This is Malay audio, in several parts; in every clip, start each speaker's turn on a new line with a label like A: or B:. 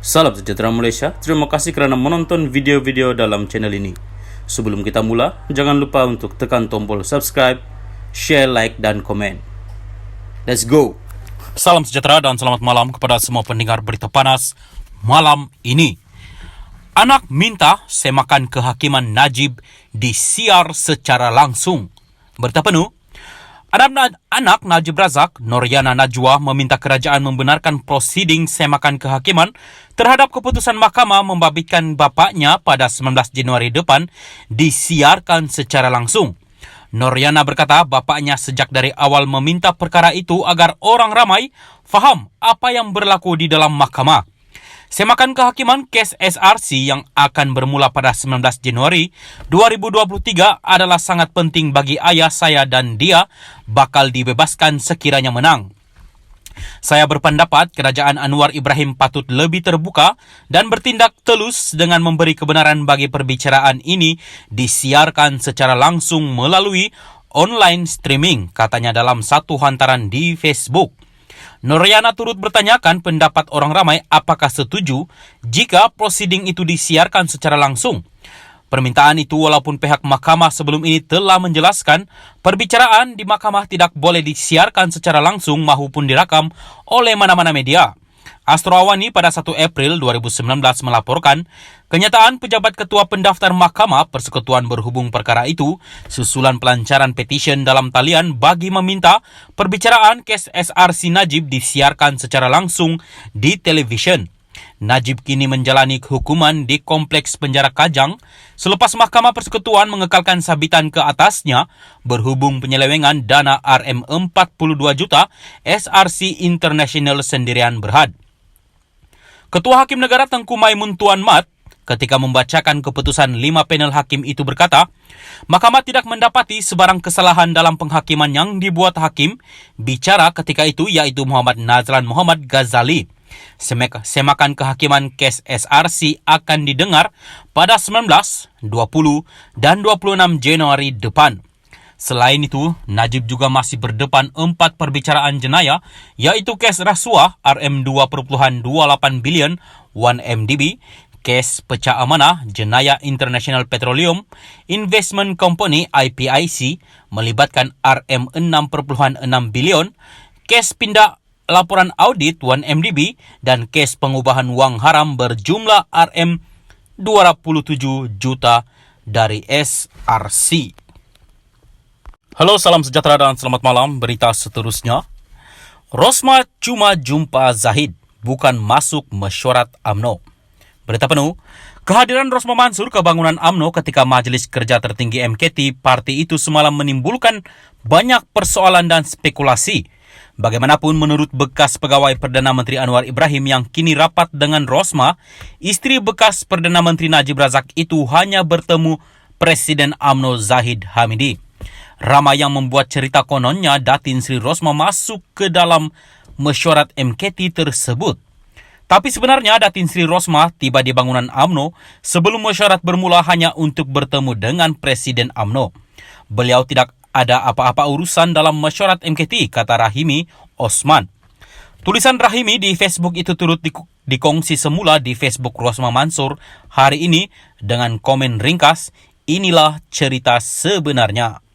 A: Salam sejahtera Malaysia, terima kasih kerana menonton video-video dalam channel ini. Sebelum kita mula, jangan lupa untuk tekan tombol subscribe, share, like dan komen. Let's go!
B: Salam sejahtera dan selamat malam kepada semua pendengar berita panas malam ini. Anak minta semakan kehakiman Najib disiar secara langsung. Berita penuh. Anak Najib Razak, Noryana Najwa, meminta kerajaan membenarkan prosiding semakan kehakiman terhadap keputusan mahkamah membabitkan bapaknya pada 19 Januari depan disiarkan secara langsung. Noryana berkata bapaknya sejak dari awal meminta perkara itu agar orang ramai faham apa yang berlaku di dalam mahkamah. Semakan kehakiman kes SRC yang akan bermula pada 19 Januari 2023 adalah sangat penting bagi ayah saya dan dia bakal dibebaskan sekiranya menang. Saya berpendapat kerajaan Anwar Ibrahim patut lebih terbuka dan bertindak telus dengan memberi kebenaran bagi perbicaraan ini disiarkan secara langsung melalui online streaming, katanya dalam satu hantaran di Facebook. Noryana turut bertanyakan pendapat orang ramai apakah setuju jika prosiding itu disiarkan secara langsung. Permintaan itu walaupun pihak mahkamah sebelum ini telah menjelaskan perbicaraan di mahkamah tidak boleh disiarkan secara langsung maupun direkam oleh mana-mana media. Astro Awani pada 1 April 2019 melaporkan kenyataan pejabat ketua pendaftar mahkamah persekutuan berhubung perkara itu susulan pelancaran petisyen dalam talian bagi meminta perbicaraan kes SRC Najib disiarkan secara langsung di televisyen. Najib kini menjalani hukuman di Kompleks Penjara Kajang selepas Mahkamah Persekutuan mengekalkan sabitan ke atasnya berhubung penyelewengan dana RM42 juta SRC International Sendirian Berhad. Ketua Hakim Negara Tengku Maimun Tuan Mat ketika membacakan keputusan 5 panel hakim itu berkata, Mahkamah tidak mendapati sebarang kesalahan dalam penghakiman yang dibuat hakim bicara ketika itu iaitu Muhammad Nazlan Muhammad Ghazali. Semakan kehakiman kes SRC akan didengar pada 19, 20 dan 26 Januari depan. Selain itu, Najib juga masih berdepan 4 perbicaraan jenayah iaitu kes rasuah RM2.28 bilion 1MDB, kes pecah amanah jenayah International Petroleum Investment Company IPIC melibatkan RM6.6 bilion, kes pindah laporan audit 1MDB dan kes pengubahan wang haram berjumlah RM207 juta dari SRC. Halo, salam sejahtera dan selamat malam. Berita seterusnya. Rosmah cuma jumpa Zahid, bukan masuk mesyuarat UMNO. Berita penuh. Kehadiran Rosmah Mansur ke bangunan UMNO ketika Majlis Kerja Tertinggi MKT parti itu semalam menimbulkan banyak persoalan dan spekulasi. Bagaimanapun menurut bekas pegawai Perdana Menteri Anwar Ibrahim yang kini rapat dengan Rosmah, isteri bekas Perdana Menteri Najib Razak itu hanya bertemu Presiden UMNO Zahid Hamidi. Ramai yang membuat cerita kononnya Datin Sri Rosmah masuk ke dalam mesyuarat MKT tersebut. Tapi sebenarnya Datin Sri Rosmah tiba di bangunan UMNO sebelum mesyuarat bermula hanya untuk bertemu dengan Presiden UMNO. Beliau tidak ada apa-apa urusan dalam mesyuarat MKT, kata Rahimi Osman. Tulisan Rahimi di Facebook itu turut dikongsi semula di Facebook Rosmah Mansur hari ini dengan komen ringkas, inilah cerita sebenarnya.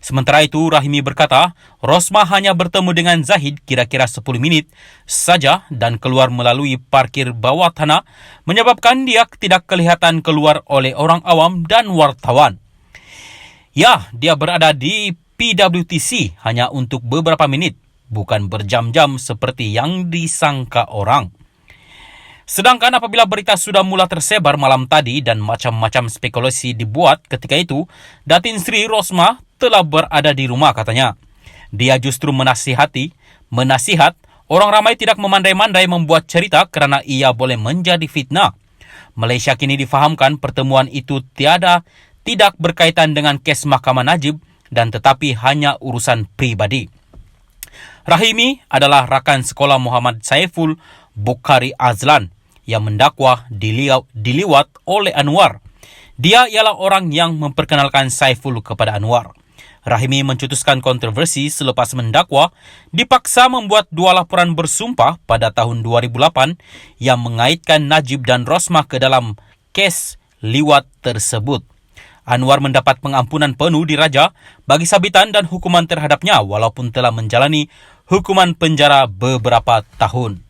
B: Sementara itu, Rahimi berkata, Rosmah hanya bertemu dengan Zahid kira-kira 10 minit saja dan keluar melalui parkir bawah tanah, menyebabkan dia tidak kelihatan keluar oleh orang awam dan wartawan. Ya, dia berada di PWTC hanya untuk beberapa menit, bukan berjam-jam seperti yang disangka orang. Sedangkan apabila berita sudah mula tersebar malam tadi dan macam-macam spekulasi dibuat ketika itu, Datin Sri Rosmah telah berada di rumah, katanya. Dia justru menasihat orang ramai tidak memandai-mandai membuat cerita kerana ia boleh menjadi fitnah. Malaysia kini difahamkan pertemuan itu tidak berkaitan dengan kes Mahkamah Najib dan tetapi hanya urusan pribadi. Rahimi adalah rakan sekolah Muhammad Saiful Bukhari Azlan yang mendakwa diliwat oleh Anwar. Dia ialah orang yang memperkenalkan Saiful kepada Anwar. Rahimi mencetuskan kontroversi selepas mendakwa dipaksa membuat 2 laporan bersumpah pada tahun 2008 yang mengaitkan Najib dan Rosmah ke dalam kes liwat tersebut. Anwar mendapat pengampunan penuh di Raja bagi sabitan dan hukuman terhadapnya walaupun telah menjalani hukuman penjara beberapa tahun.